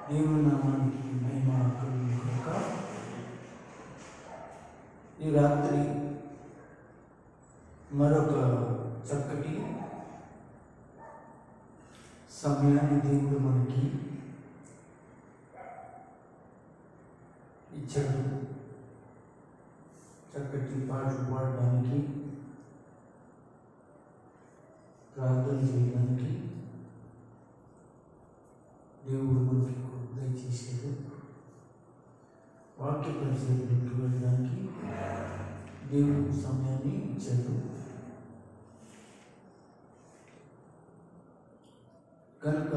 దేవుని నామానికి మహిమ కలుగును గాక. ఈ రాత్రి మరొక చక్కటి సమయాన్ని దేవుడు మనకి ఇచ్చాడు. చక్కటి పాటలు పాడడానికి, ప్రార్థన చేయడానికి దేవుడు మనకి దయచేశాడు. వాక్య పరిచయంలోకి వెళ్ళడానికి దేవుడు సమయాన్ని ఇచ్చాడు. కనుక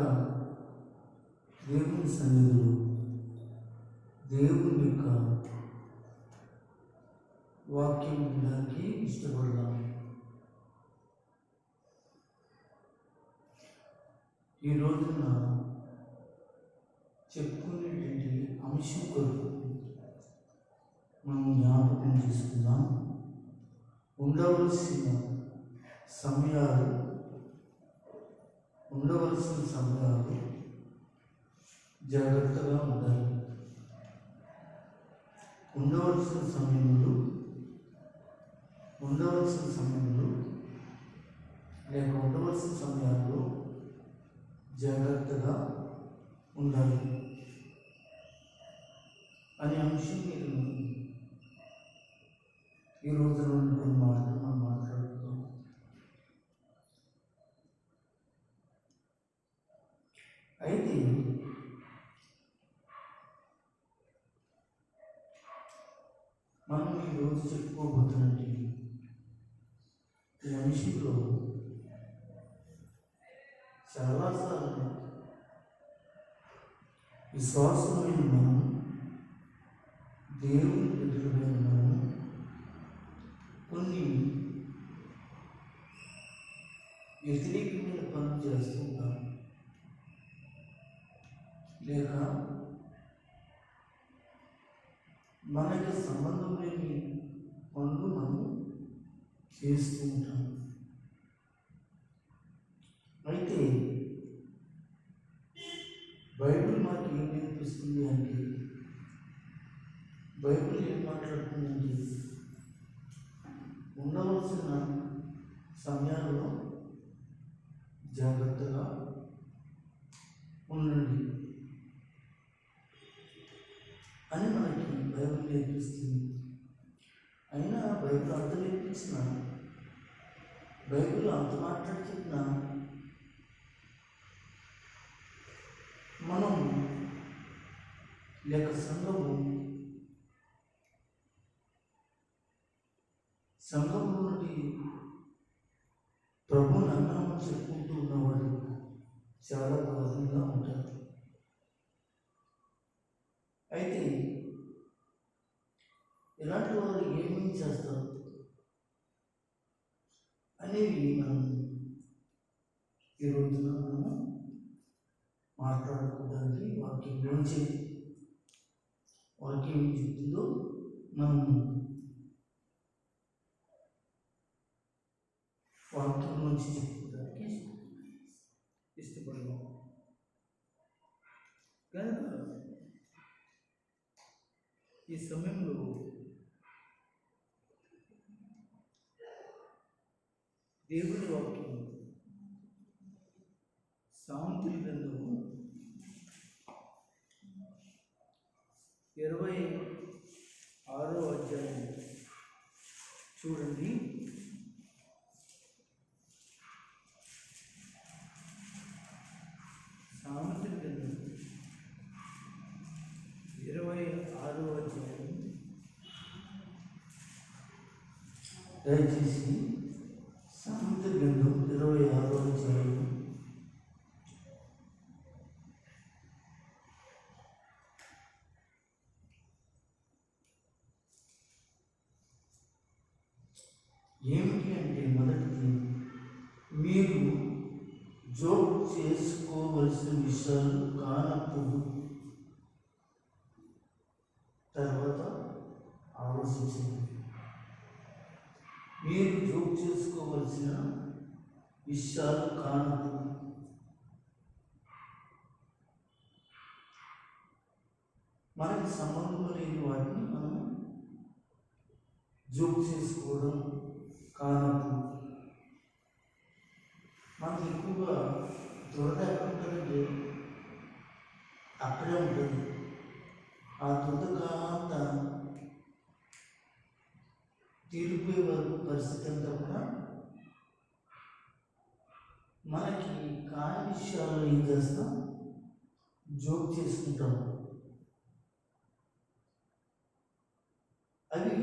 దేవుని సన్నిధిలో దేవుని యొక్క వాక్యం వినడానికి ఇష్టపడదాం. ఈ రోజున చెప్పుకునేటువంటి అంశం కొరకు మనం జ్ఞాపకం చేసుకుందాం. ఉండవలసిన సమయాలు జాగ్రత్తగా ఉండాలి. ఉండవలసిన సమయంలో లేక ఉండవలసిన సమయాల్లో జాగ్రత్తగా ఉండాలి అనే అంశం మీద ఈ రోజున కొన్ని మాటలు మనం మాట్లాడుతున్నాం. అయితే మనం ఈరోజు చెప్పుకోబోతున్నది ఈ అంశంలో చాలాసార్లు విశ్వాసమైన మనం, దేవుని ఎదురుమైన మనం కొన్ని వ్యతిరేకమైన పనులు చేస్తుంటాం, లేక మనకి సంబంధం లేని పనులు మనం చేస్తూ ఉంటాం. అయితే బైబిల్ మాకు ఏం నేర్పిస్తుంది అంటే, బైబిల్ ఏం మాట్లాడుతుందంటే, ఉండవలసిన సమయాల్లో జాగ్రత్తగా ఉండండి అని మనకి బైబిల్ నేర్పిస్తుంది. అయినా బైబిల్ అంత నేర్పించిన, బైబిల్ అంత మాట్లాడి చెప్పినా మనం లేక సంఘము నుండి ప్రభు నామం చెప్పుకుంటూ ఉన్నవాడు చాలా బాధంగా ఉంటారు. అయితే ఇలాంటి వారు ఏమేమి చేస్తారు అనేవి మనం ఈ రోజున మనము మాట్లాడుకోవడానికి వాక్యం ఏం చెప్తుందో మనము వాక్యం నుంచి చెప్పుకోవడానికి ఇష్టపడదాం. కనుక ఈ సమయంలో దేవుని వాక్యం సామెతల గ్రంథము 26వ అధ్యాయం చూడండి. సామెతల గ్రంథం 26వ అధ్యాయం, దయచేసి సామెతల గ్రంథం 26వ అధ్యాయం ఏమిటి అంటే, మొదటిది, మీరు జోక్ చేసుకోవలసిన విషయాలు కానప్పుడు తర్వాత ఆలోచించండి. మీరు జోక్ చేసుకోవలసిన విషయాలు కానప్పుడు మనకి సంబంధం లేని వాటిని మనం జోక్ చేసుకోవడం కానప్పుడు మనకి ఎక్కువగా దురద ఎక్కడ ఉంటుందంటే అక్కడే ఉంటుంది. ఆ దురద కాంత తీరిపోయే వరకు పరిస్థితి అంతా కూడా మనకి కాని విషయాల్లో ఏం చేస్తాం, జోక్ చేసుకుంటాం. అవి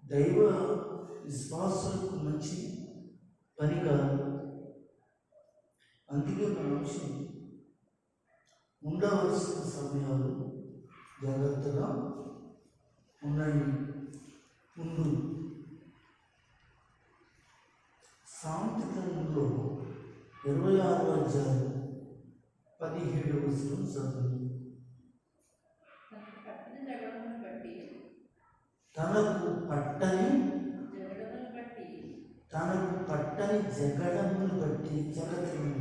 దైవ విశ్వాసాలకు మంచి పని కాదు. అందుకే మన అంశం ఉండవలసిన సమయాలు జాగ్రత్తగా ఉండండి. ముందు సామెత గ్రంథంలో 26వ అధ్యాయం 17వ వచనం చదవండి. తనకు పట్టని జగడమును బట్టి జగతిని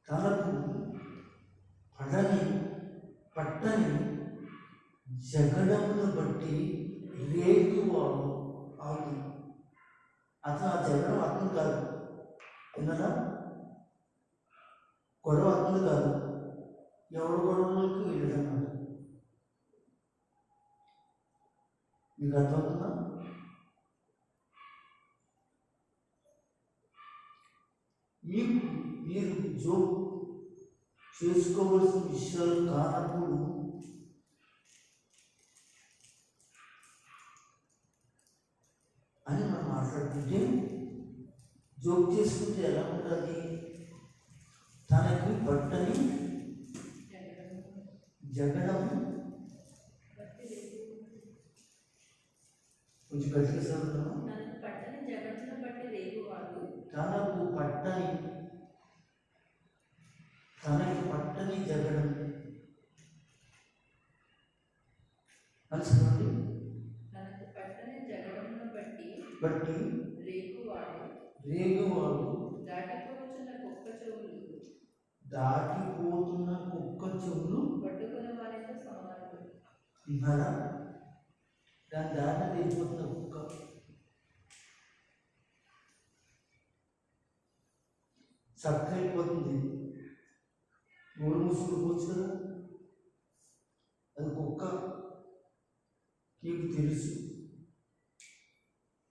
తనకు పట్టని జగడమును బట్టి రేగువాడు ఆగు. అతను ఆ జగడం అతను కాదు, విన్నారా? గొడవ అతను కాదు, ఎవడు గొడవలకు వెళ్ళడన్నమాట. మీకు అర్థమవుతుందా? మీరు జోక్ చేసుకోవలసిన విషయాలు కానప్పుడు అని మనం మాట్లాడుతుంటే, జోక్ చేసుకుంటే ఎలా ఉంటుంది? తనకి పట్టని జగడం, కొంచెం గట్టిగా చదువుతాను. తనకు పట్టని జగడం అని చదవండి. బట్టి రేగువాడు దాటిపోతున్న కుక్క చెవులు విన్నారా? దాని దారిన వెళ్ళిపోతున్న కుక్క చక్క వెళ్ళిపోతుంది. నోరు మూసుకుపోవచ్చు కదా. అది కుక్క, నీకు తెలుసు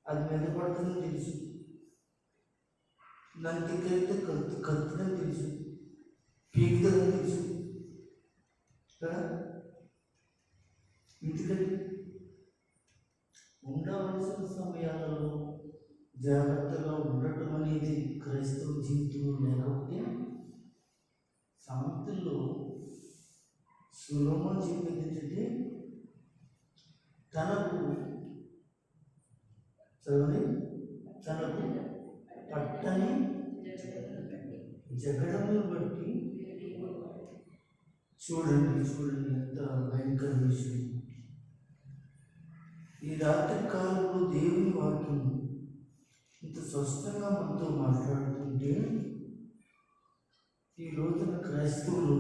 అది మీద పడుతుందని తెలుసు, నంతికైతే కత్తుదని తెలుసు, పీకుతుందని తెలుసు కదా. ఎందుకని ఉండవలసిన సమయాలలో జాగ్రత్తగా ఉండటం అనేది క్రైస్తవ జీవితంలో లేకపోతే, సామెతల్లో సొలొమోను చెప్పేది ఏంటంటే, తనకు పట్టని జగడమును బట్టి చూడండి ఎంత భయంకర విషయం. ఈ రాత్రి కాలంలో దేవుని వాక్యం ఇంత స్పష్టంగా మనతో మాట్లాడుతుంటే, ఈ రోజున క్రైస్తవులు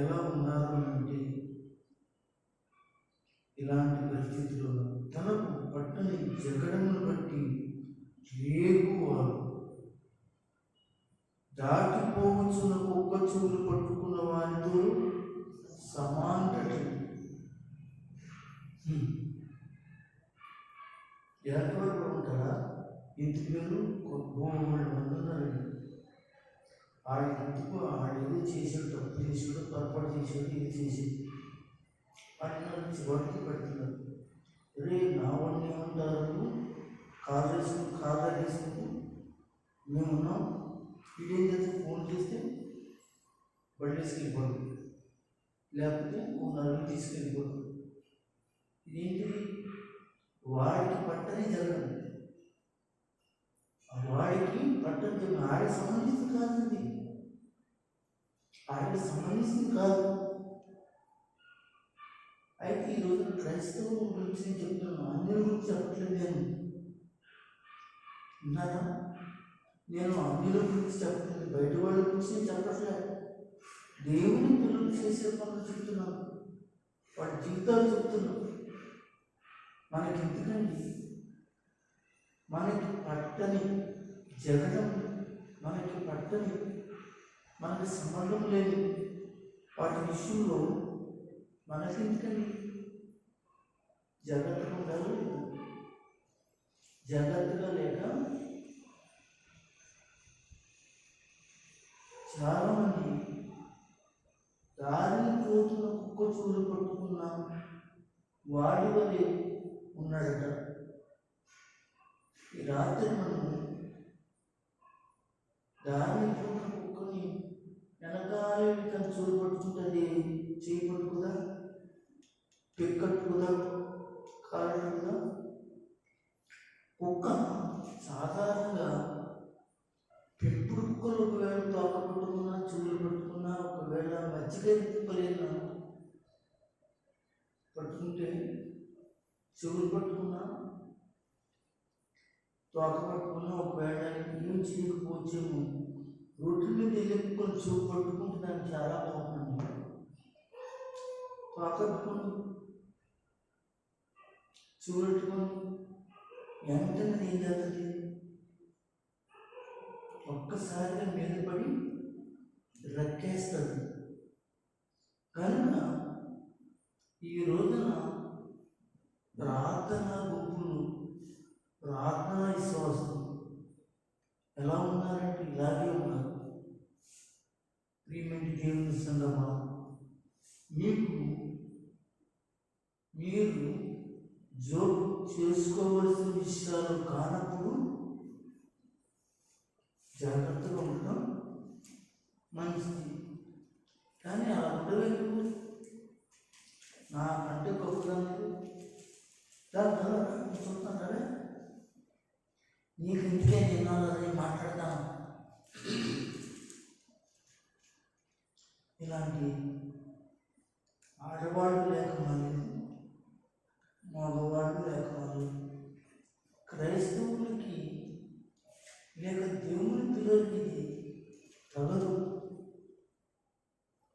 ఎలా ఉన్నారు అంటే, ఇలాంటి పరిస్థితుల్లో తనకు పట్టని జగడమును బట్టి రేగువాడు దాటిపోవచ్చున్న కుక్క చెవులు పట్టుకున్న వారితో సమానట. ఏర్పాటు ఉంటారా? ఇంటికి మీరు 3 మంది ఉన్నారండి. ఇంటికి ఏదో చేసాడు, తప్పు చేసాడు, పొరపాటు చేసాడు, ఇది చేసాడు, వాటిని నుంచి వాటికి పెడుతున్నారు. రే నా వాడిని ఏమంటారు? కార్ వేసుకుంటూ మేమున్నాం. ఇదేం చేస్తే ఫోన్ చేస్తే బండి తీసుకెళ్ళిపోదు, లేకపోతే నలుగురు తీసుకెళ్ళిపోదు. ఇదేంటిది? వాడికి పట్టని జరగదు, వాడికి పట్టని జరగదు. ఆడికి సంబంధించింది కాదండి, ఆడికి సంబంధించింది కాదు. అయితే ఈ రోజున క్రైస్తవుల గురించి నేను చెప్తున్నాను, అన్యుల గురించి చెప్పట్లేదు. నేను అన్యుల గురించి చెప్పట్లేదు, బయట వాళ్ళ గురించి నేను చెప్పట్లేదు. దేవుని పిల్లలు చేసే పనులు చెప్తున్నాను, వాడి జీవితాలు చెప్తున్నాను. మనకి ఎందుకండి? మనకి పట్టని జగడం, మనకి పట్టని, మనకి సంబంధం లేదు వాటి విషయంలో మనకి ఎందుకండి? జాగ్రత్తగా ఉండాలి. జాగ్రత్తగా లేక చాలామంది దారిని పోతున్న కుక్క చూలు పట్టుకున్న వాడి వలె ఉన్నాడట. ఈ రాత్రి మనము దారిని పోతున్న కుక్కని వెనకాలే తన చూలు పట్టుకుంటుంది, చేయి పట్టుకుదా, పెక్కట్టుకుదా, కాళ్ళుగా. కుక్క సాధారణంగా పెంపుడు కుక్కలు ఒకవేళ తోక పట్టుకున్నా, చూలు పట్టుకున్నా, ఒకవేళ మజ్జిగ తిప్పలేనా పట్టుకుంటే, చెవులు పట్టుకున్నా, తోక పట్టుకున్నా, ఒకవేళ ఏం చేయకపోవచ్చేమో, రోడ్ల మీద వెళ్ళే కుక్కలు చెవు పట్టుకుంటే దానికి చాలా బాగుంటుంది. తోక పట్టుకుని చెవులు పెట్టుకొని వెంటనే ఏం చేస్తుంది? ఒక్కసారిగా మీద పడి రక్కేస్తుంది. కనుక ఈ రోజున ప్రార్థనా గుంపులు, ప్రార్థనా విశ్వాసం ఎలా ఉన్నారంటే ఇలాగే ఉన్నారు. ప్రియమైన దేవుని సంగమా, మీరు జోక్ చేసుకోవలసిన విషయాలు కానప్పుడు జాగ్రత్తగా ఉండడం మంచిది. కానీ అలా ఉండలేదు. నాకంటే గొప్పదాన్ని చూస్తాను, నీకు ఇంటికే నిన్నాలని మాట్లాడతాను. ఇలాంటి ఆడవాళ్ళు లేక మాలేదు, మగవాళ్ళు లేక మాలేదు, క్రైస్తవులకి లేక దేవుని పిల్లలకి ఇది తగదు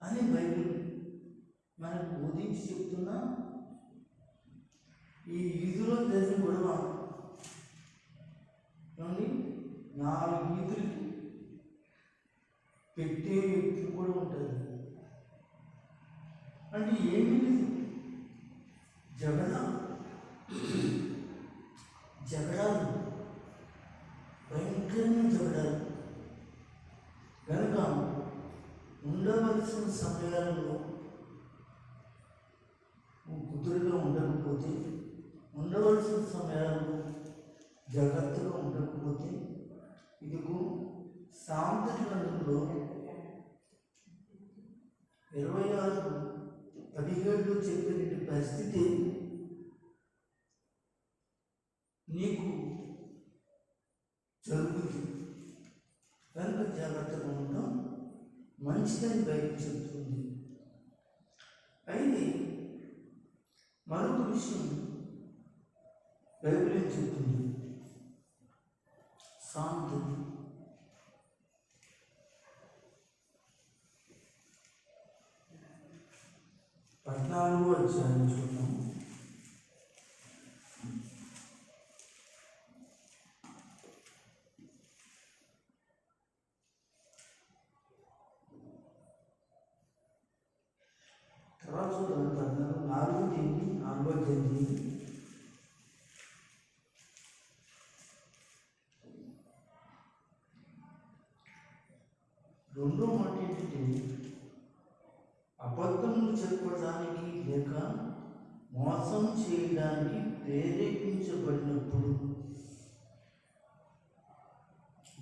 అని బైబిల్ మనకు బోధించి చెప్తున్నా. ఈ ఈదులో జరిగిన గొడవ ఏమండి, 4 ఈదులకి పెట్టే వ్యక్తులు కూడా ఉంటుంది. అంటే ఏమీ లేదు, జగడాలు, భయంకరమైన జగడాలు. కనుక ఉండవలసిన సమయాల్లో కుదురుగా ఉండకపోతే, ఉండవలసిన సమయాల్లో జాగ్రత్తగా ఉండకపోతే, ఇదిగో సామెతల గ్రంథంలో 26:17 చెప్పిన పరిస్థితి నీకు జరుగుతుంది. కనుక జాగ్రత్తగా ఉండడం మంచిదని బైబిల్ చెప్తుంది. అయితే మరొక విషయం బైబిల్ చెప్తుంది. సామెతలు 14వ అధ్యాయం చూద్దాం. తర్వాత చూద్దాం. 4వ అధ్యాయం రెండో మాట ఏంటంటే, అబద్ధములు చెప్పడానికి లేక మోసం చేయడానికి ప్రేరేపించబడినప్పుడు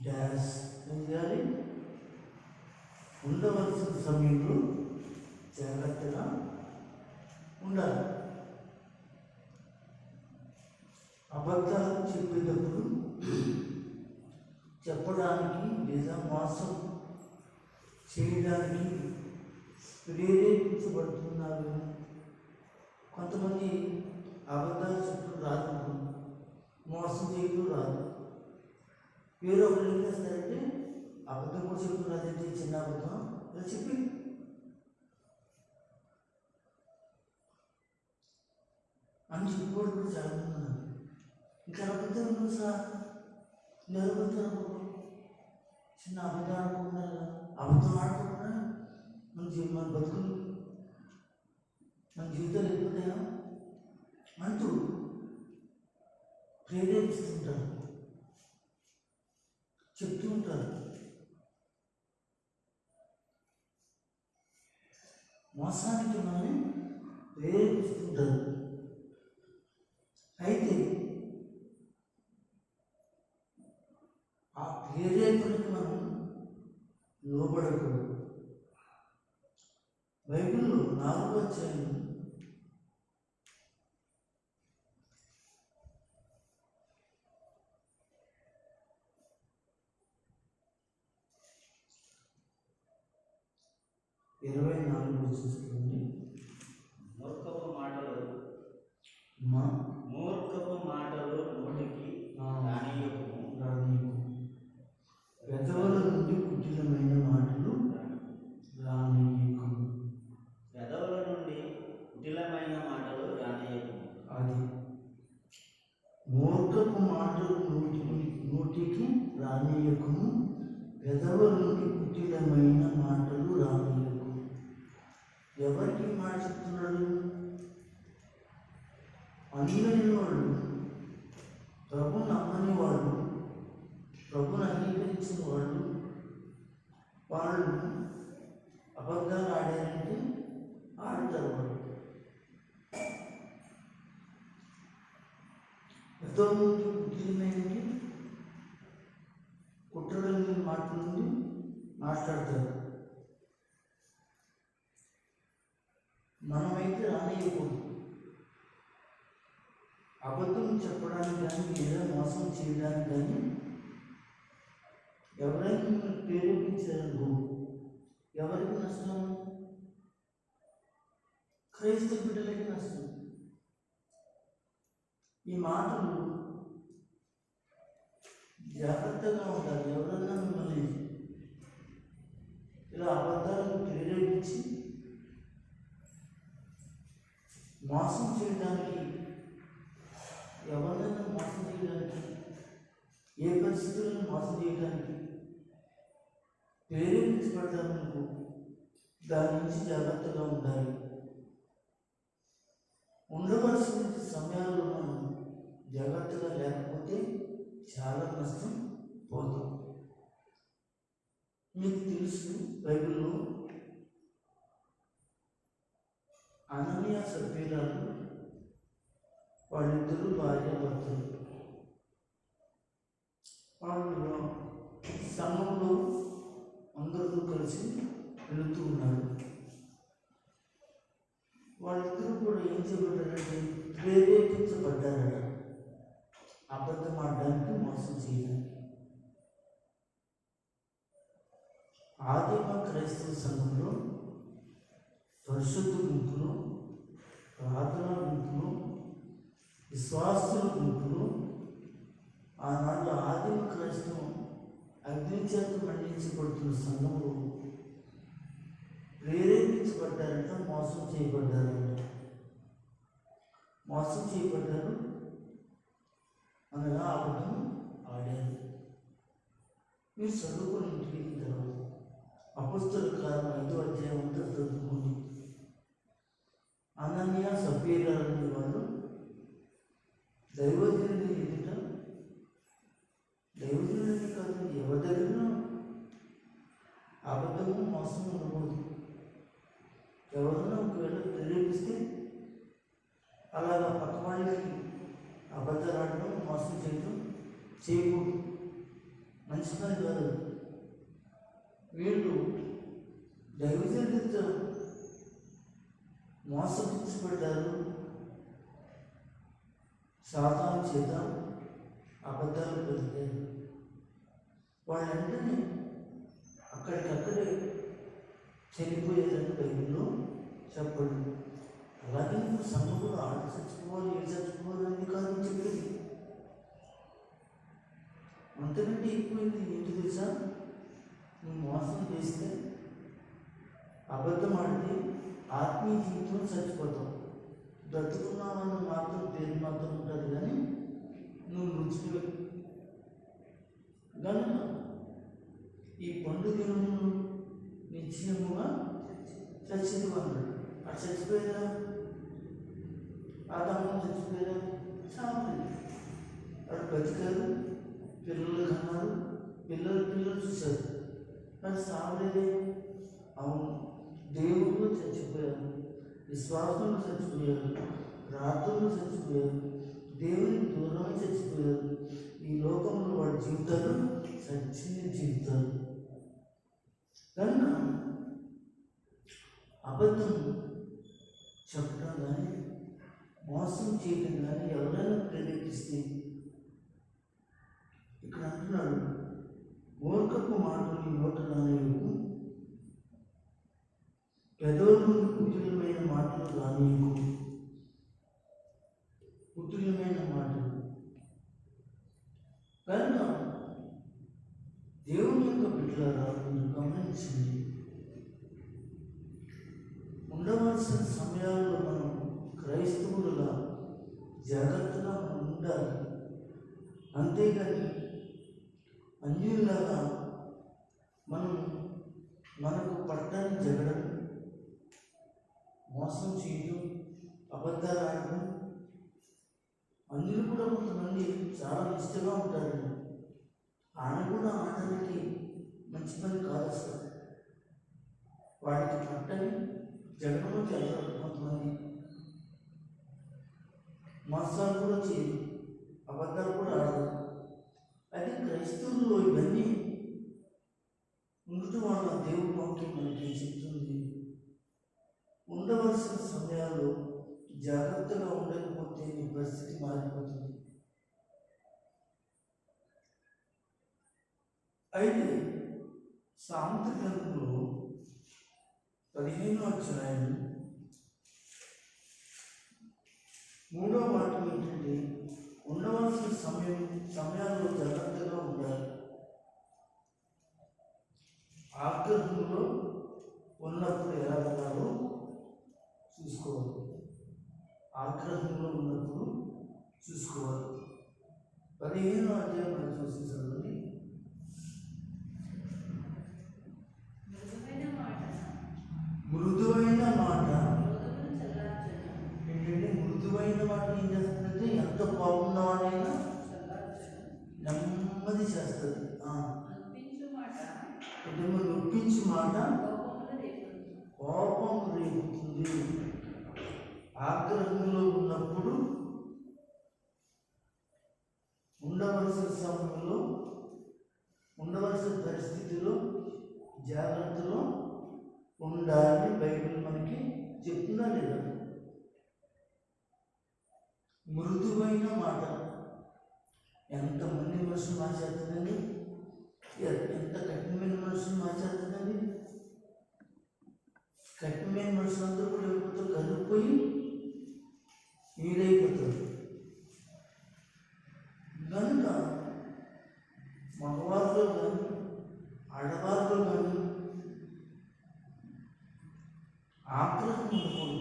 డాష్ చేయాలి, ఉండవలసిన సమయంలో జాగ్రత్తగా ఉండాలి. అబద్ధాలు చెప్పేటప్పుడు చెప్పడానికి లేదా మోసం చేయడానికి ప్రేరేపించబడుతున్నారు. కొంతమంది అబద్ధాలు చెప్పడం రాదు, మోసం చేయడం రాదు. వేరే ఒకరు ఏం చేస్తారంటే, అబద్ధం కూడా చెప్పడం రాదంటే చిన్న అబద్ధం ఇలా చెప్పి అని చెప్పేవాడు కూడా చాలా మంది ఉన్నారు. ఇంకా అబద్ధాలు సార్ నిలబడతారు. చిన్న అబద్ధం ఆడుకుంటున్నారు కదా, అబద్ధం ఆడుకోకుండా మన బతుకులు మన జీవితాలు వెళ్ళిపోతాయా అంటూ ప్రేరేపిస్తుంటారు, చెప్తూ ఉంటారు. మోసానికి మనల్ని ప్రేరేపిస్తుంటారు. అయితే ఆ ప్రేరేపణకు మనం లోబడకూడదు. బైబిల్లో 4వ అధ్యాయం 24 చూసుకోండి. మూర్ఖపు మాటలు నోటికి రానీయకుము. పెదవుల నుండి కుటిలమైన మాటలు రానీయకుము. పెదవుల నుండి కుటిలమైన మాటలు రానీయకుము. అది మూర్ఖపు మాటలు నోటికి రానీయకుము. పెదవుల నుండి కుటిలమైన మాటలు రానీయకుము. ఎవరికి మాట చెప్తున్నాడు? అందులేని వాళ్ళు, ప్రభుని నమ్మని వాళ్ళు, ప్రభుని అంగీకరించిన వాళ్ళు, వాళ్ళు అబద్ధాలు ఆడారంటే ఆడతారు. వాళ్ళు ఎంతో మంది కుటిలమైనది కుట్రలేని మాట నుండి మాట్లాడతారు. మనమైతే రానియకూడదు. అబద్ధం చెప్పడానికి కానీ లేదా మోసం చేయడానికి కానీ ఎవరైనా మిమ్మల్ని ప్రేరేపించారనుకో, ఎవరికి నష్టం? క్రైస్తవ బిడ్డలకి నష్టం. ఈ మాటలు జాగ్రత్తగా ఉండాలి. ఎవరైనా మిమ్మల్ని ఇలా అబద్ధాలను ప్రేరేపించి మోసం చేయడానికి, ఎవరినైనా మోసం చేయడానికి, ఏ పరిస్థితులను మోసం చేయడానికి ప్రేరేపించబడ్డారనుకో, దాని నుంచి జాగ్రత్తగా ఉండాలి. ఉండవలసిన సమయాల్లో మనం జాగ్రత్తగా లేకపోతే చాలా నష్టం పోతాం. మీకు తెలుసు, బైబిల్లో అననీయ సభ్యురాలు వాళ్ళిద్దరూ భార్యాభర్తలు. వాళ్ళు సంఘంలో అందరూ కలిసి వెళుతూ ఉన్నారు. వాళ్ళిద్దరూ కూడా ఏం చేయబడ్డారంటే ప్రేరేపించబడ్డారట అబద్ధం ఆడడానికి, మోసం చేయడానికి. ఆదిమ క్రైస్తవ సంఘంలో పరిశుద్ధ గుంపులు, ప్రార్థనా గుంపులు, విశ్వాసుల గుంపులు, ఆనాడు ఆదిమ క్రైస్తవం అగ్ని చేత మండించబడుతున్న సంఘంలో ప్రేరేపించబడ్డారంట, మోసం చేయబడ్డారంట. మోసం చేయబడ్డారు అనగా అబద్ధం ఆడారు. మీరు చదువుకుని ఇంటికి వెళ్ళిన తర్వాత అపొస్తలుల కార్యం 5వ అధ్యాయం అంతా చదువుకోండి. అననీయ సప్పీరాలనే వాళ్ళు దైవజనుని ఎదుట, దైవజనుని కాదు ఎవరి దగ్గర అబద్ధము మోసం ఉండకూడదు. ఎవరైనా ఒకవేళ ప్రేరేపిస్తే అలాగా పక్క వాళ్ళకి అబద్ధాలు ఆడడం, మోసం చేయడం చేయకూడదు. మంచి పని కాదు. వీళ్ళు దైవజనులతో మోసగించబడ్డారు. సాతాను చేత అబద్ధాలు పలికారు. వాళ్ళంటనే అక్కడికక్కడే చనిపోయేదని బైబిల్లో చెప్పండి. అలాగే నువ్వు సంఘంలో ఆడ చచ్చిపోవాలి, ఏ చచ్చిపోవాలి అని కాదు చెప్పేది. అంతకంటే ఎక్కువైంది ఏంటి తెలుసా? నువ్వు మోసం చేస్తే, అబద్ధం ఆడితే ఆత్మీయ జీవితం చచ్చిపోతావు, బ్రతుకున్నామని మాత్రం పేరు మాత్రం ఉంటుంది, కానీ నువ్వు మృతుడివే. కనుక ఈ పండుగను నిశ్చయముగా చచ్చిది అన్నాడు. అది చచ్చిపోయారా? ఆదాము చచ్చిపోయారా? చావలేదు. వాడు బతికారు, పిల్లలు కన్నారు, పిల్లలు చూశారు, మరి సావలేదే. అవును, దేవుళ్ళు చచ్చిపోయారు, విశ్వాసంలో చచ్చిపోయారు, ప్రార్థనలు చచ్చిపోయారు, దేవునికి దూరం చచ్చిపోయారు. ఈ లోకంలో వాడి జీవితాలు చచ్చిన జీవితాలు. కనుక అబద్ధం చెప్పడం కానీ మోసం చేయడం కానీ ఎవరైనా ప్రేరేపిస్తే, ఇక్కడ అంటున్నాడు, మూర్ఖపు మాటలు నీ నోట రానియకు, పెదవుల నుండి కుటిలమైన మాటలు రానియకు. కుటిలమైన మాటలు కనుక దేవుని యొక్క బిడ్డలారా మీరు గమనించండి. ఉండవలసిన సమయాల్లో మనం క్రైస్తవులుగా జాగ్రత్తగా మనం ఉండాలి. అంతేగాని అన్యుల్లాగా మనం మనకు పట్టాన్ని జగడం, మోసం చేయడం, అబద్ధాలు ఆడడం. అన్యులు కూడా కొంతమంది చాలా నిష్ఠగా ఉంటారు. ఆయన కూడా ఆడడానికి మంచి పని కాదు అసలు. వాడికి పట్టని జగడంలోకి వెళ్తారు కొంతమంది. మోసాలు కూడా చేయరు, అబద్ధాలు కూడా ఆడరు. అయితే క్రైస్తవుల్లో ఇవన్నీ ఉండటం వల్ల దేవుడి వాక్యం మనకి చెప్తుంది, ఉండవలసిన సమయాల్లో జాగ్రత్తగా ఉండకపోతే నీ పరిస్థితి మారిపోతుంది. అయితే సామెత గ్రంథంలో 15వ అధ్యాయం 3వ వాక్యం ఏంటంటే, ఉండవలసిన సమయాల్లో జాగ్రత్తగా ఉండాలి. ఆగ్రహంలో ఉన్నప్పుడు ఎలా ఉండాలో చూసుకోవాలి. ఆగ్రహంలో ఉన్నప్పుడు చూసుకోవాలి. 15వ అధ్యాయం మనం చూసి చదవండి. మృదువైన మాట ఏంటంటే, మృదువైన మాట ఏం చేస్తుందంటే ఎంత బాగున్నవాడైనా నెమ్మది చేస్తుంది. నొప్పించు మాట కోపం రేపుతుంది. ఆగ్రహంలో ఉన్నప్పుడు ఉండవలసిన సమయంలో, ఉండవలసిన పరిస్థితిలో జాగ్రత్తలో ఉండాలని బైబిల్ మనకి చెప్తుందా లేదా? మృదువైన మాట ఎంతమంది మనుషులు మార్చేస్తుందండి, ఎంత కఠినమైన మనుషులు మార్చేస్తుందండి. కఠినమైన మనుషులందరూ కూడా అయిపోతారు, కలిగిపోయి వీడైపోతారు. కనుక మగవారిలో కానీ ఆడవారిలో కానీ ఆగ్రహం ఉండకూడదు.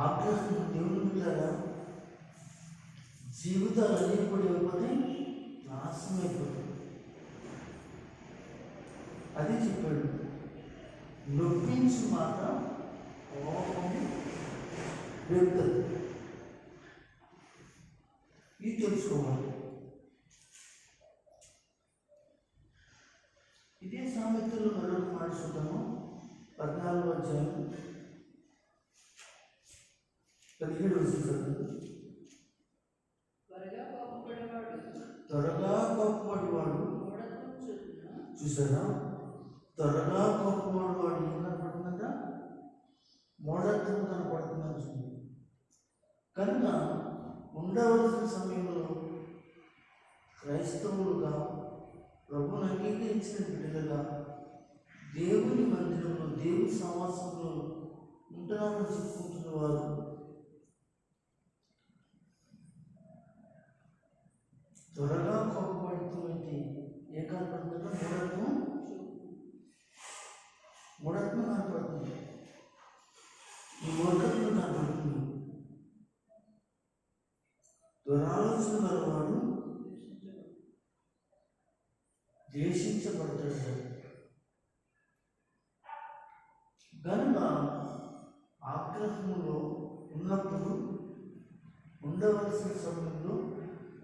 ఆగ్రహం దేవుని బిడ్డలారా జీవితాలు అన్నీ కూడా అయిపోతే నాశనం అయిపోతుంది. అది చెప్పాడు, నొప్పించు మాట కోపం రేపుతుంది. ఇది తెలుసుకోవాలి. ఇదే సామెతలు మరొక మాట చూద్దాము. 14వ అధ్యాయం 17వ వచనం. త్వరగా కోపపడేవాడు, చూసారా, త్వరగా కోపపడేవాడు ఏం కనపడుతుందంట? మూఢత్వం కనపడుతుందని చూడండి. కనుక ఉండవలసిన సమయంలో క్రైస్తవులుగా ప్రభువును అంగీకరించిన బిడ్డలుగా దేవుని మందిరంలో, దేవుని సమాసంలో ఉంటున్నామని చెప్పుకుంటున్న వారు త్వరగా కోపపడుతున్నట్టు ఏ కనపడుతుందో మూఢత్వం కనపడుతుంది. ఈ మూఢత్వం గలవాడు ద్వేషించబడతాడు. కనుక ఆగ్రహంలో ఉన్నప్పుడు ఉండవలసిన సమయంలో,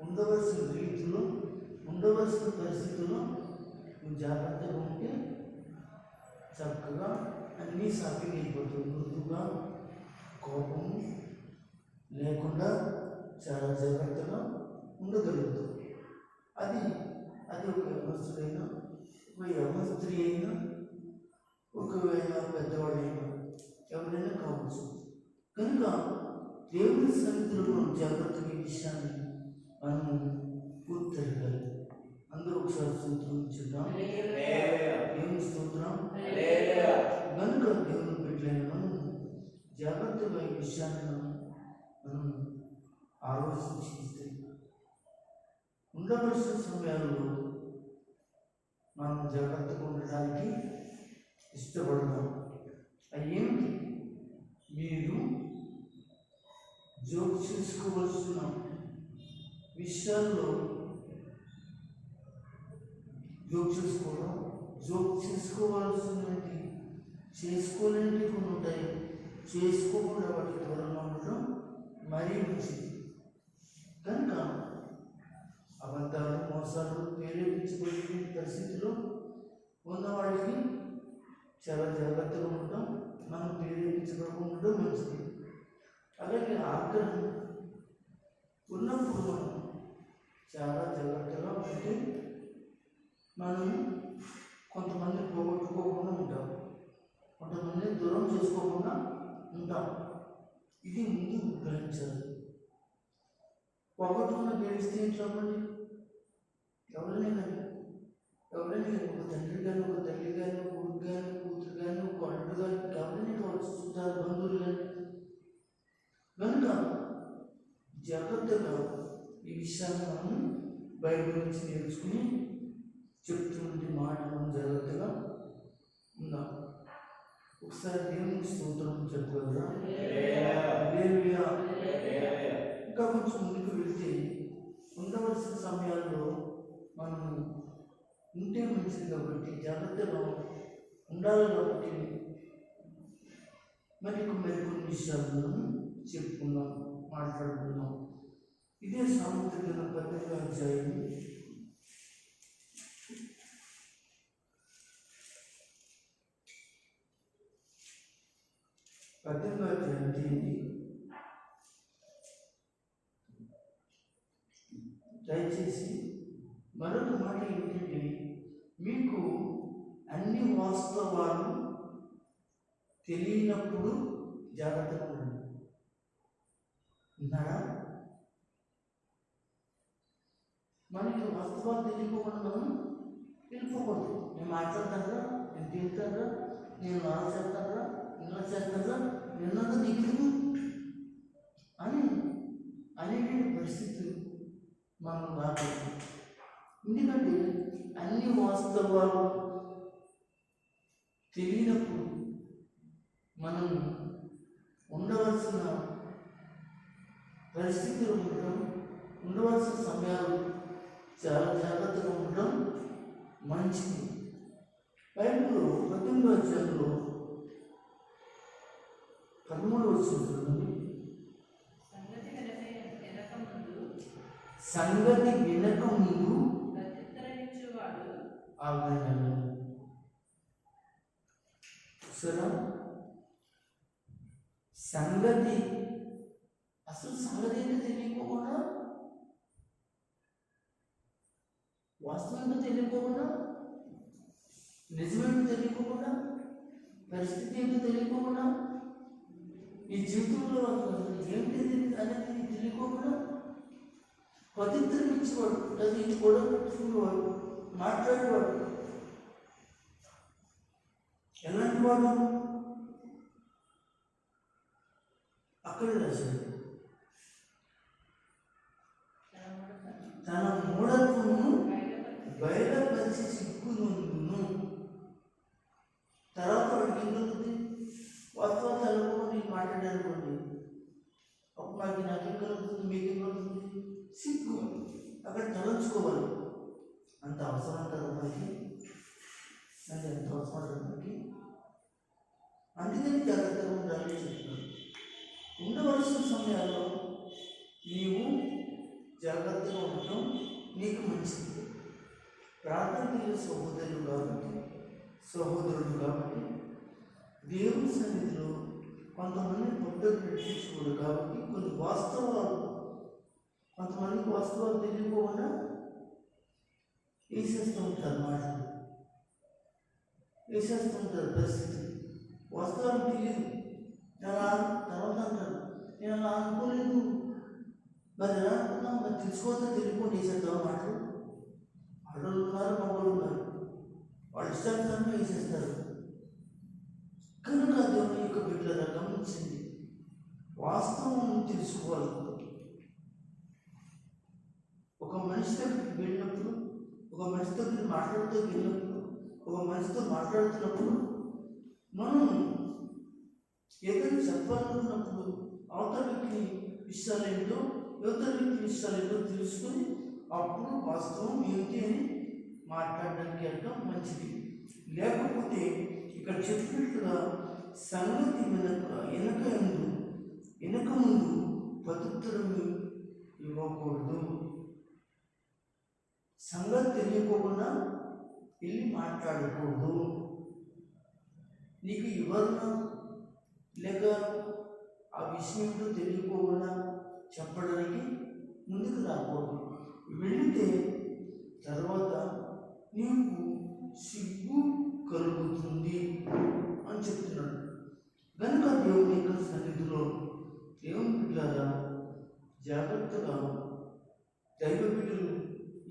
ఉండవలసిన రీతిలో, ఉండవలసిన పరిస్థితుల్లో నువ్వు జాగ్రత్తగా ఉంటే చక్కగా అన్నీ సాఫీగా అయిపోతుంది. మృదుగా కోపము లేకుండా చాలా జాగ్రత్తగా ఉండగలుగుతాం. అది అది ఒక యవనస్తుడైనా, ఒక యవనస్త్రీ అయినా, ఒకవేళ పెద్దవాడైనా ఎవరైనా కావచ్చు. కనుక దేవుని సన్నిధిలో జాగ్రత్తగా ఈ విషయాన్ని మనము పూర్తిగాలి. అందరూ ఒకసారి స్తోత్రం చెప్తాం. దేవుని స్తోత్రం. కనుక దేవుని పెట్టలేని మనము జాగ్రత్తగా ఈ విషయాన్ని మనం ఆలోచించి ఉండవలసిన సమయాల్లో మనం జాగ్రత్తగా ఉండడానికి ఇష్టపడతాం. అయ్యేమిటి? మీరు జోక్ చేసుకోవలసిన విషయాల్లో జోక్ చేసుకోవాల్సినవి చేసుకోలేనివి కొన్ని ఉంటాయి. చేసుకోకుండా వాటి దూరంగా ఉండడం మరీ మంచిది. కనుక అబద్ధాలు, మోసాలు ప్రేరేపించబడిన పరిస్థితిలో ఉన్న వాళ్ళకి చాలా జాగ్రత్తగా ఉండటం, మనం ప్రేరేపించకుండా ఉండడం మంచిది. అలాగే ఆగ్రహం ఉన్నప్పుడు మనం చాలా జాగ్రత్తగా ఉంటే మనం కొంతమంది పోగొట్టుకోకుండా ఉంటాం, కొంతమంది దూరం చేసుకోకుండా ఉంటాం. ఇది ముందు గ్రహించాలి. పోగొట్టుకున్న గెలిస్తే ఏంటండి? ఎవరైనా కానీ ఒక తండ్రి కానీ, ఒక తల్లి కానీ, ఒక కొడుకు కానీ, కూతురు కానీ, ఒక అల్లుడు కానీ, ఎవరైనా కావచ్చు, చుట్టాలు, బంధువులు కానీ. కనుక జాగ్రత్తగా ఈ విషయాన్ని మనం బైబిల్ నుంచి నేర్చుకుని చెప్తున్నది మాట మనం జాగ్రత్తగా ఉందాం. ఒకసారి దేవునికి స్తోత్రం చెప్పగలరా? ఇంకా కొంచెం ముందుకు వెళ్తే ఉండవలసిన సమయాల్లో మనం ఉంటే మంచిది కాబట్టి జాగ్రత్తగా ఉండాలి. కాబట్టి మరికొన్ని విషయాలను చెప్పుకుందాం, మాట్లాడుకుందాం. ఇదే సామెతల 18వ అధ్యాయం 18వ అధ్యాయం దయచేసి మరొక మాట ఏమిటంటే, మీకు అన్ని వాస్తవాలు తెలియనప్పుడు జాగ్రత్తగా ఉండండి. ఉన్నారా? మనకి వాస్తవాలు తెలియకుండా మనం వెళ్ళిపోకూడదు. నేను మాట్లాడతారా, నేను తింటారా, నేను అలా చేస్తారా, ఇలా చేస్తారా, నిన్నంతా దిగులు అనేటువంటి పరిస్థితి మనం రాకూడదు. ఎందుకంటే అన్ని వాస్తవాలు తెలియనప్పుడు మనం ఉండవలసిన పరిస్థితులు ఉండటం, ఉండవలసిన సమయాలు చాలా జాగ్రత్తగా ఉండటం మంచిది. బైబిల్లో 18వ అధ్యాయంలో 13వ వచనం, సంగతి వినక ముందు సంగతి అసలు సంగతి ఏంటో తెలియకోకుండా, వాస్తవంగా తెలియకోకుండా, నిజమేంటో తెలియకోకుండా, పరిస్థితి ఏంటో తెలియకోకుండా, ఈ జీవితంలో ఏంటి అనేది తెలియకోకుండా పవిత్రం ఇచ్చేవాడు, అది గొడవ పెట్టుకునేవాడు, మాట్లాడేవాడు. ఎలాంటి వాడు? అక్కడ రాశాడు, తన మూఢత్వమును బయలుపరిచి సిగ్గును. తర్వాత వాడికి ఏం కలుగుతుంది? వాస్తవాలు తెలవకుండా నేను మాట్లాడానుకోండి, అప్పుడు నాకేం కలుగుతుంది? మీకేం కలుగుతుంది? సిగ్గు. అక్కడ తలంచుకోవాలి. అంత అవసరం ఉంటుంది మనకి, అంటే ఎంత అవసరం ఉంటుంది మనకి. అందుకని జాగ్రత్తగా ఉండాలని చెప్తున్నాను. ఉండవలసిన సమయాల్లో నీవు జాగ్రత్తగా ఉండటం నీకు మంచిది. ప్రార్థన చేసే సహోదరుడు కాబట్టి దేవుని సన్నిధిలో కొంతమంది పద్ధతులు పెట్టించుకోడు కాబట్టి కొన్ని వాస్తవాలు, కొంతమందికి వాస్తవాలు తెలియకుండా వేసేస్తూ ఉంటారు, మాటలు వేసేస్తూ ఉంటారు. పరిస్థితి వాస్తవాలు తెలియదు. తర్వాత అంటారు, నేను అలా అనుకోలేదు, మరి ఎలా అనుకున్నాం, మరి తెలుసుకోవద్దా, తెలియకుండా వేసేద్దాం మాటలు. ఆడవాళ్ళు ఉన్నారు, మగవాళ్ళు ఉన్నారు, వాళ్ళు ఇష్టానుసారంగా వేసేస్తారు. కనుక దేవుని యొక్క బిడ్డల గమనించింది, వాస్తవం తెలుసుకోవాలి. ఒక మనిషి దగ్గరికి వెళ్ళినప్పుడు, ఒక మనిషి దగ్గర మాట్లాడుతూ వెళ్ళినప్పుడు, ఒక మనిషితో మాట్లాడుతున్నప్పుడు మనం ఏదైనా చెప్పాలనుకున్నప్పుడు అవతల వ్యక్తి విషయాలు ఏంటో, యువతల వ్యక్తి విషయాలు ఏంటో తెలుసుకొని అప్పుడు వాస్తవం ఏమిటి అని మాట్లాడడానికి వెళ్ళడం మంచిది. లేకపోతే ఇక్కడ చెప్పినట్టుగా సంగతి వెనక ముందు ప్రత్యుత్తరం ఇవ్వకూడదు. సంగతి తెలియకోకుండా వెళ్ళి మాట్లాడకూడదు. నీకు వివరణ లేక ఆ విషయం ఏంటో తెలియకోకుండా చెప్పడానికి ముందుకు రాకూడదు. వెళితే తర్వాత నీకు సిగ్గు కలుగుతుంది అని చెప్తున్నాడు. కనుక దేవుని యొక్క సన్నిధిలో దేవుని బిడ్డలారా జాగ్రత్తగా దైవ బిడ్డలు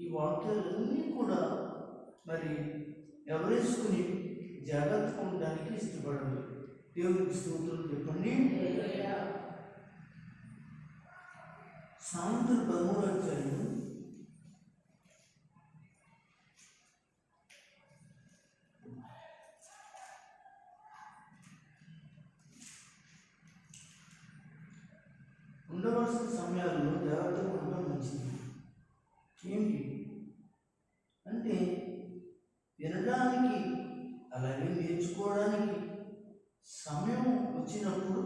ఈ వాక్యాలన్నీ కూడా మరి ఎవరేసుకుని జాగ్రత్తగా ఉండడానికి ఇష్టపడండి. దేవునికి స్తోత్రం చెప్పండి. సామెతలు 13వ అధ్యాయం 1 ఉండవలసిన సమయాల్లో జాగ్రత్తగా ఉండడం మంచిది. ఏంటి అంటే వినడానికి అలాగే నేర్చుకోవడానికి సమయం వచ్చినప్పుడు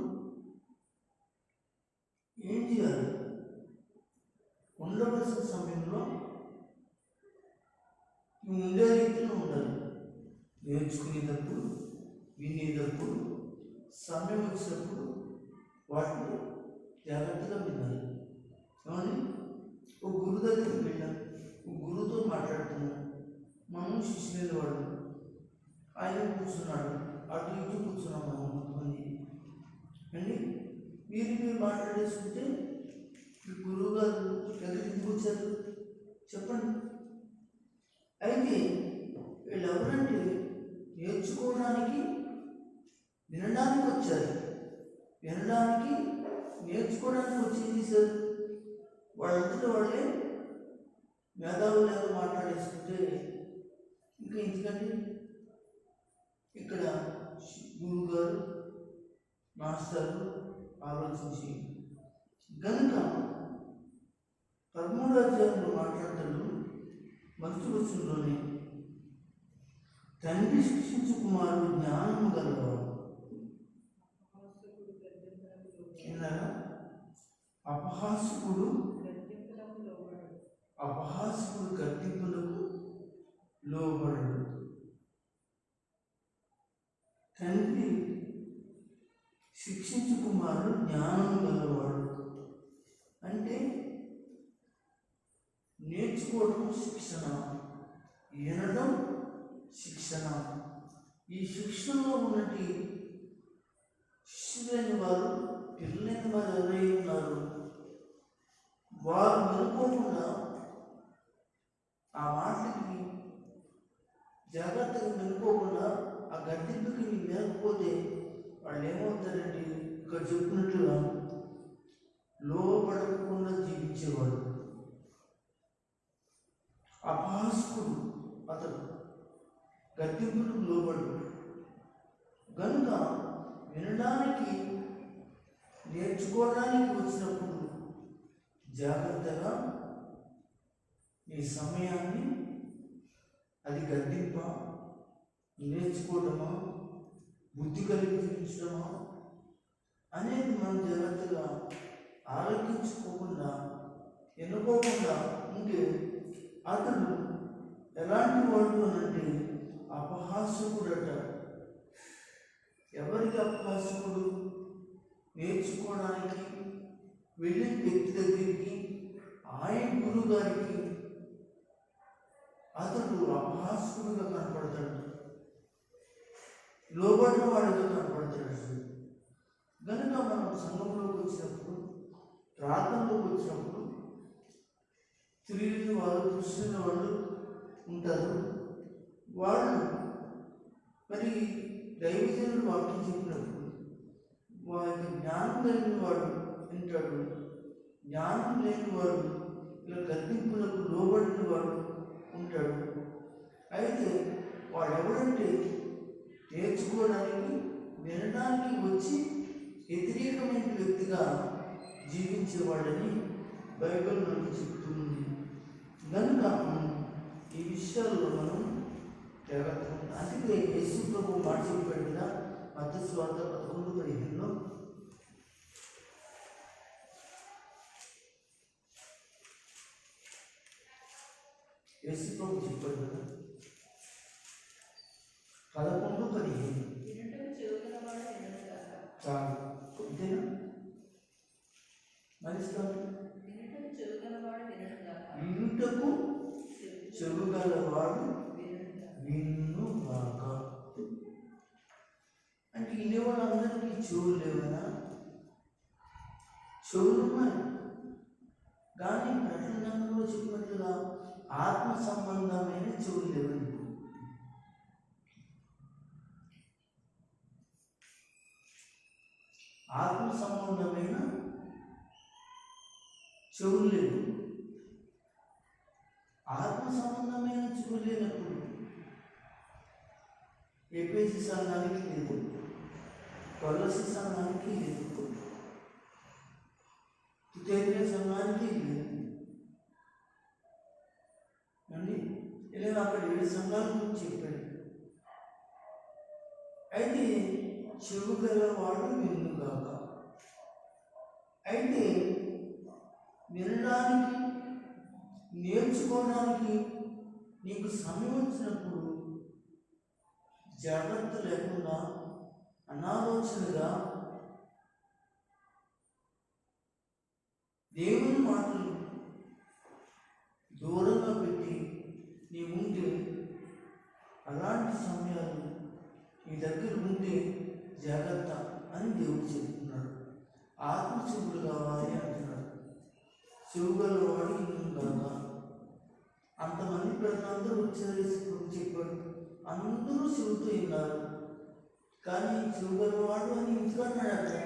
ఏం చేయాలి? ఉండవలసిన సమయంలో ఉండే రీతిలో ఉండాలి. నేర్చుకునేటప్పుడు, వినేటప్పుడు, సమయం వచ్చినప్పుడు వాటిని జాగ్రత్తగా వినాలి. కానీ ఒక గురువు దగ్గరికి వెళ్ళాం, ఒక గురువుతో మాట్లాడుతున్నాం, మనం శిష్యులైన వాడు, ఆయన కూర్చున్నాడు, అటు ఇటు కూర్చున్నాం మనం కొంతమంది అండి. మీరు మాట్లాడేసుకుంటే ఈ గురువు గారు దగ్గరికి కూర్చారు చెప్పండి. అయితే వీళ్ళు ఎవరంటే నేర్చుకోవడానికి వినడానికి వచ్చారు. వినడానికి నేర్చుకోవడానికి వచ్చింది సార్. వాళ్ళంతటా వాళ్ళే మేధావులు ఎవరు మాట్లాడేసుకుంటే ఇంకా ఎందుకంటే ఇక్కడ గురువు గారు మాస్టర్లు ఆలోచించి గనుక 13వ అధ్యాయంలో మాట్లాడతాడు. మొదటి వచనంలోనే తండ్రి శిక్షించు కుమారుడు జ్ఞానము గలవాడు. అపహాసకుడు గద్దింపులకు లోబడడు. తండ్రి శిక్షించు కుమారుడు జ్ఞానము గలవాడు అంటే నేర్చుకోవడం శిక్షణ, వినడం శిక్షణ. ఈ శిక్షణలో ఉన్నటి శిష్యులైన వారు, పిల్లలైన వారు ఎవరైనా ఉన్నారు, వారు వినుకోకుండా ఆ మాటలకి జాగ్రత్తగా వినుకోకుండా ఆ గద్దెంపుకి లేకపోతే వాళ్ళు ఏమవుతారంటే ఇక్కడ చెప్పినట్లుగా లోపడకుండా జీవించేవాడు. అపహాసకుడు అతడు గద్దెంపులకు లోబడు. కనుక వినడానికి నేర్చుకోవడానికి వచ్చినప్పుడు జాగ్రత్తగా నీ సమయాన్ని అది గద్దింప, నేర్చుకోవడమా, బుద్ధి కలిగి జీవించడమా అనేది మనం జాగ్రత్తగా ఆలోచించుకోకుండా ఎన్నుకోకుండా ఉంటే అతడు ఎలాంటి వాడు అనంటే అపహాసకుడట. ఎవరికి అపహాసకుడు? నేర్చుకోవడానికి వెళ్ళిన వ్యక్తి దగ్గరికి, ఆయన గురువు గారికి అతడు అపహాసకుడుగా కనపడతాడు, లోబడిన వాడిగా కనపడతాడు. కనుక మనం సంఘంలోకి వచ్చినప్పుడు, ప్రార్థనలోకి వచ్చినప్పుడు తిరిగిన వాళ్ళు, చూసిన వాళ్ళు ఉంటారు. వాళ్ళు మరి దైవజనుడు వాక్యం చెప్పినప్పుడు వారికి జ్ఞానం కలిగిన వాడు వింటాడు, జ్ఞానం లేని వాడు ఇలా గర్తింపులకు లోబడిన వాడు ఉంటాడు. అయితే వాడు ఎవడంటే నేర్చుకోవడానికి, వినడానికి వచ్చి వ్యతిరేకమైన వ్యక్తిగా జీవించేవాడని బైబిల్ మనకు చెప్తుంది. కనుక ఈ విషయాల్లో మనం జాగ్రత్తగా ఉంటాం. అందుకే యేసు ప్రభు మాట చెప్పాడు కదా, మత్తయి సువార్త 11:15లో, యేసు ప్రభు చెప్పాడు కదా 11:15 చాలు కొద్దిగా మనిషిస్తాను. వినుటకు చెవుగలవాడు వినుగాక. అంటే వినేవాళ్ళందరికీ చెవులు లేవనా? చెవులు ఉన్నాయి, కానీ ప్రకటనలో చెప్పినట్లుగా ఆత్మ సంబంధమైన చెవులు లేవని. ఆత్మ సంబంధమైన చెవులు లేవు. ఆత్మ సంబంధమైన చెవులు లేనప్పుడు ఎఫెసీ సంఘానికి లేదు, కొలస్సీ సంఘానికి లేదు, తిమోథెయ సంఘానికి లేదు అండి. ఇలా అక్కడ 7 సంఘాల గురించి చెప్పాడు. అయితే చెవు గలవాడు వినుగాక. అయితే వినడానికి, నేర్చుకోవడానికి నీకు సమయం వచ్చినప్పుడు జాగ్రత్త లేకుండా అనాలోచనగా దేవుని మాటలు దూరంగా పెట్టి నీ ఉంటే, అలాంటి సమయాలు నీ దగ్గర ఉంటే జాగ్రత్త అని దేవుడు చెప్తున్నాడు. ఆత్మ చెవులు కావాలి అంటున్నాడు. చెవుగలవాడు వినుగాక. అంతమంది ప్రజలందరూ వచ్చారు, చెప్పాడు, అందరూ చెవుతో విన్నారు. కానీ చెవుగలవాడు అని ఇంచుకున్నాడు అక్కడ.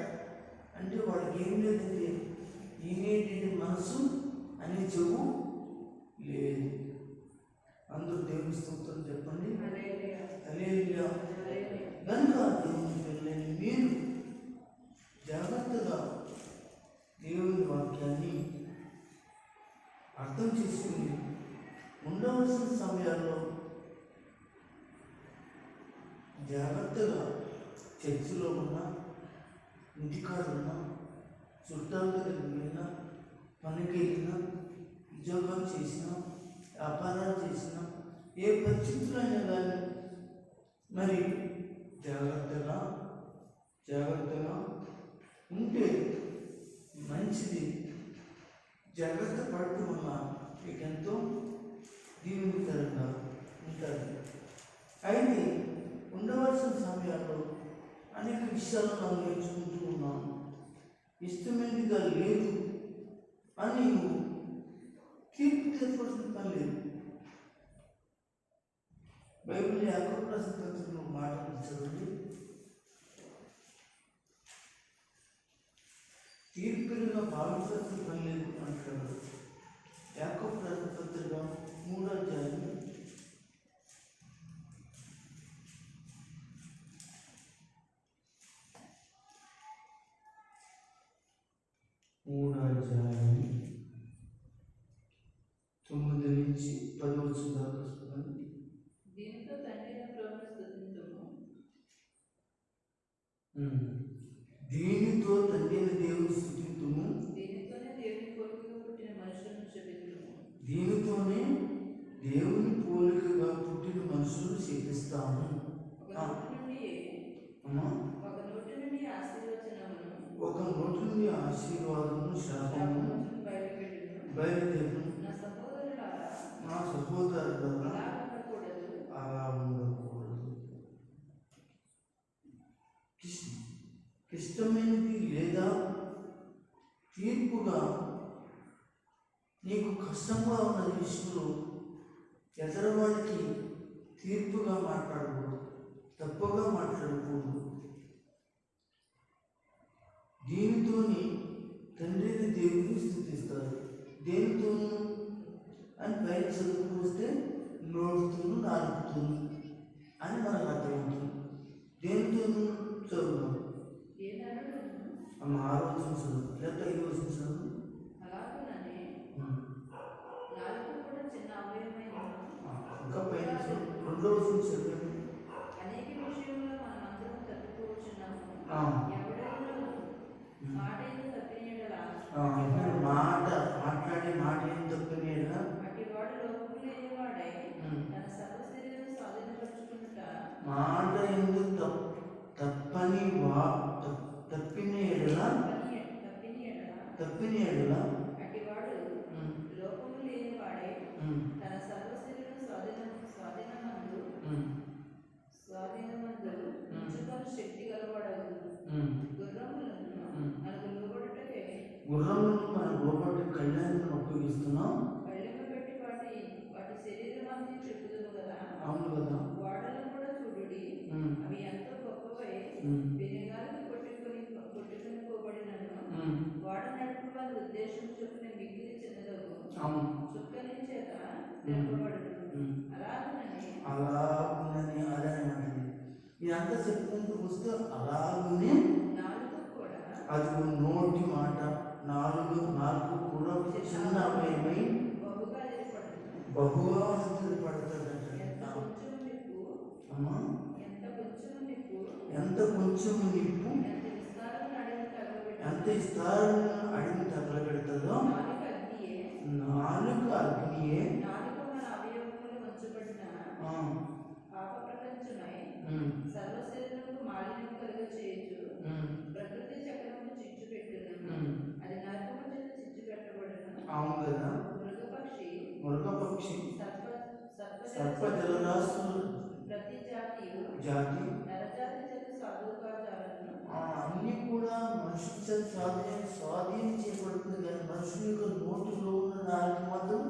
అంటే వాడికి ఏం లేదంటే ఈనేటి మనసు అనే చెవు లేదు. అందరూ దేవుని స్తోత్రం చెప్పండి. హల్లెలూయా. కనుక దేవుని పిల్లలని మీరు జాగ్రత్తగా దేవుని వాక్యాన్ని అర్థం చేసుకుని ఉండవలసిన సమయాల్లో జాగ్రత్తగా చర్చిలో ఉన్నా, ఇంటికాడ ఉన్నా, చుట్టాల దగ్గరికి వెళ్ళినా, పనికి వెళ్ళినా, ఉద్యోగాలు చేసినా, వ్యాపారాలు చేసినా, ఏ పరిస్థితులు అయినా కానీ మరి జాగ్రత్తగా ఉంటే మంచిది. జాగ్రత్త పడుతూ ఉన్నా మీకు ఎంతో దీవెనకరంగా ఉంటుంది. అయితే ఉండవలసిన సమయాల్లో అనేక విషయాలు మనం నేర్చుకుంటూ ఉన్నాము. ఇష్టమైనదిగా లేదు అని నువ్వు తీర్పు తీర్చాల్సిన పని లేదు. బైబిల్ యాకోబు రాసిన పత్రికలో మాటలు చదవండి. తీర్పులుగా భావించాల్సిన పని లేదు అంటాడు. యాకోబు రాసిన పత్రిక 3వ అధ్యాయం 9 నుంచి నుంచి 10 వచ్చిన దాకా వస్తుందని. దీనితో తండ్రిని ప్రభువును స్తుతింతుము. దీనితో తండ్రిని దేవుని స్తుతింతుము. దీనితోనే దేవుని పోలికగా పుట్టిన మనుషులను శపిద్దుము. దీనితోనే దేవుని పోలికగా పుట్టిన మనుషులను శపిస్తాము. ఒక నోటి నుండి ఆశీర్వచనమును, ఒక నోటి నుండి ఆశీర్వాదము శాపము బయలుపెట్టును. బయలుదేరును. నా నా సహోదరులారా, సహోదరులారా, అలా ఉండకూడదు. అలా ఉండకూడదు. క్లిష్టమైనది లేదా తీర్పుగా నీకు కష్టంగా ఉన్న విషయంలో ఎదరవాడికి తీర్పుగా మాట్లాడకూడదు, తప్పుగా మాట్లాడకూడదు. దీనితోని తండ్రిని దేవుని స్తుతిస్తారు. దేనితోనూ అని పైన చదువుకు వస్తే నోడుతూను నాలుగుతూను అని మనకు అర్థమవుతుంది. దేనితోనూ చదువుతాం. అమ్మ 6వ వచనం చదువు, లేదా 5వ వచనం చదువు. అలాగనే నాలుగు కూడా చిన్న అవయవమైన ఇంకా పైన 2వ వచనం చదివాము. అనేక విషయంలో మనమందరం తప్పిపోవచ్చున్నాము. ఎవడెవడో మాట ఏదో తప్పిన యెడల, మాట్లాడే మాట ఏం తప్పినేలా అటివాడు లోపము లేనివాడై తన సర్వశరీరం స్వాధీనపరచుకునుట. మాట ఎందుకు తప్పిన ఎడల అటివాడు లోపము లేనివాడై తన సర్వశరీరం స్వాధీనమందు ఉంచుకొని శక్తి గలవాడగు. గుర్రములను మన లోపటి కళ్యాణం ఉపయోగిస్తున్నాం. కళ్ళెము పెట్టి వాటి శరీరం అంతా చెప్పుదును కదా. అవును కదా. వాడలను కూడా చూడుడి, అవి ఎంతో గొప్పవై వెనుగాలకు కొట్టుకుని పోబడినను వాడ నడుపు వారి ఉద్దేశం చొప్పున మిగిలి చిన్నదగు చుక్కని చేత నింపబడును. అలాగునని అదనమాట. ఇదంతా చెప్పుకుంటూ వస్తే అలాగునే నాలుగు కూడా అది నోటి మాట. నాలుగు కూడా చిన్న అవయవై బహుగా పడుతుందట. అమ్మా, ఎంత కొంచెం నిప్పు ఎంత విస్తారంగా అడిగి తగలబెడుతుందో. నాలుగు అగ్నియే సర్వశరీరముకు మాలిన్యం కలుగచేయు ప్రకృతి చక్రమును చిచ్చు పెట్టును. అది నరకము చేత చిచ్చు పెట్టబడును. అవును కదా. మృగపక్షి సర్ప జలరాశులు ప్రతి జాతి నరజాతి చేత సాధువుగాను అన్ని కూడా మనుషుల చేత స్వాధీనం చేయబడుతుంది. కానీ మనుషుల యొక్క నోటిలో ఉన్న నాలుగు మాత్రం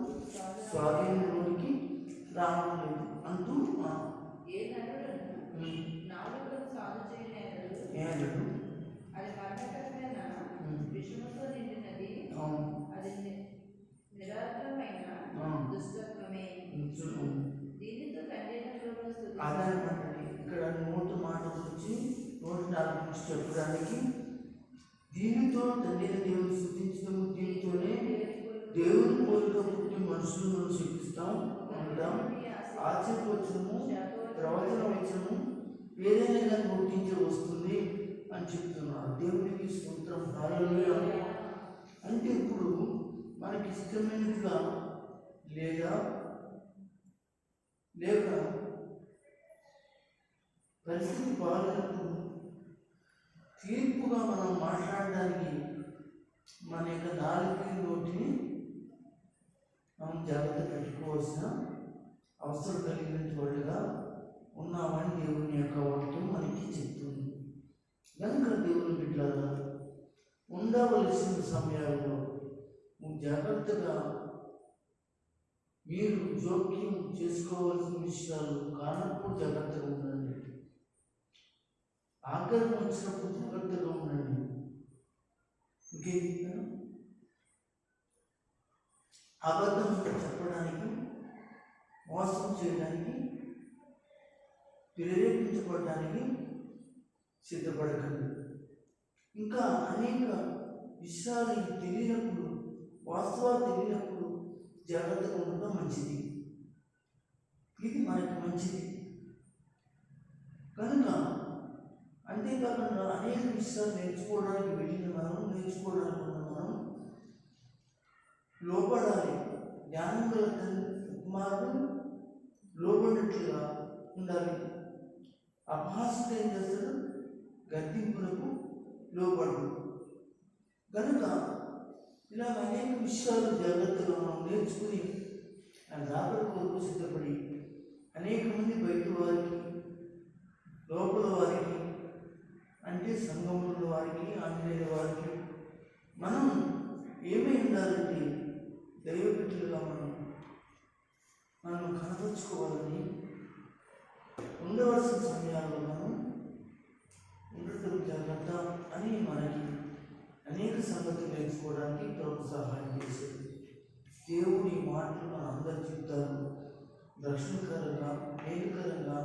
స్వాధీనంలోనికి రావడం లేదు అంటూ ఏ నరులను నాలుగులను సాధు చేయలేడు. అది మరణకరమైన విషముతో నిండినది. అది నిరాత్రమైన దుష్టత్వమే. దీనితో తండ్రి అదనమాట. ఇక్కడ నోటి మాట గురించి నోటి నాలుగు గురించి చెప్పడానికి దీనితో తండ్రి దేవుని స్థుతించడము, దీనితోనే దేవుని పోలిక పుట్టి మనుషులను శిక్షిస్తాం ఉంటాం. ఆశీర్వచనము, ప్రవచన వచనము ఏదైనా కానీ నోటించే వస్తుంది అని చెప్తున్నారు. దేవునికి స్తోత్రం. హల్లెలూయా. అంటే ఇప్పుడు మనకి ఇష్టమైనదిగా లేక పరిస్థితి బాగాలేనప్పుడు తీర్పుగా మనం మాట్లాడడానికి మన యొక్క నాలుగు నోటిని మనం జాగ్రత్త పెట్టుకోవాల్సిన అవసరం కలిగిన వాళ్ళుగా ఉన్నామని దేవుని యొక్క వాక్యం మనకి చెప్తుంది. కనుక దేవుని బిడ్డలారా, ఉండవలసిన సమయాల్లో జాగ్రత్తగా మీరు జోక్యం చేసుకోవాల్సిన విషయాలు కానప్పుడు జాగ్రత్తగా ఉండండి. ఆగ్రహం వచ్చినప్పుడు జాగ్రత్తగా ఉండండి. ఇంకేం అబద్ధం చెప్పడానికి, మోసం చేయడానికి, ప్రేరేపించబడడానికి సిద్ధపడకండి. ఇంకా అనేక విషయాలు తెలియనప్పుడు, వాస్తవాలు తెలియనప్పుడు జాగ్రత్తగా ఉండటం మంచిది. ఇది మనకి మంచిది. కనుక అంతేకాకుండా అనేక విషయాలు నేర్చుకోవడానికి వెళ్ళిన మనం లోపడాలి. జ్ఞానం గల కుమారుడు లోబడినట్లుగా ఉండాలి. అపహాసుడు ఏం చేస్తాడు? గద్దింపులకు లోబడు. కనుక ఇలా అనేక విషయాలు జాగ్రత్తగా మనం నేర్చుకుని ఆయన రాబడి కొరకు సిద్ధపడి అనేక మంది బయట వారికి, లోపల వారికి, అంటే సంఘముల వారికి, ఆంజనేయుల వారికి మనం ఏమై ఉండాలంటే దైవబిడ్డలుగా మనం కనపరుచుకోవాలని, ఉండవలసిన సమయాల్లో మనం ఉండటం జాగ్రత్త అని మనకి అనేక సంగతులు నేర్చుకోవడానికి ప్రభు సహాయం చేసేది. దేవుడి మాటలు మన అందరి జీవితాలు రక్షణకరంగా, మేలుకరంగా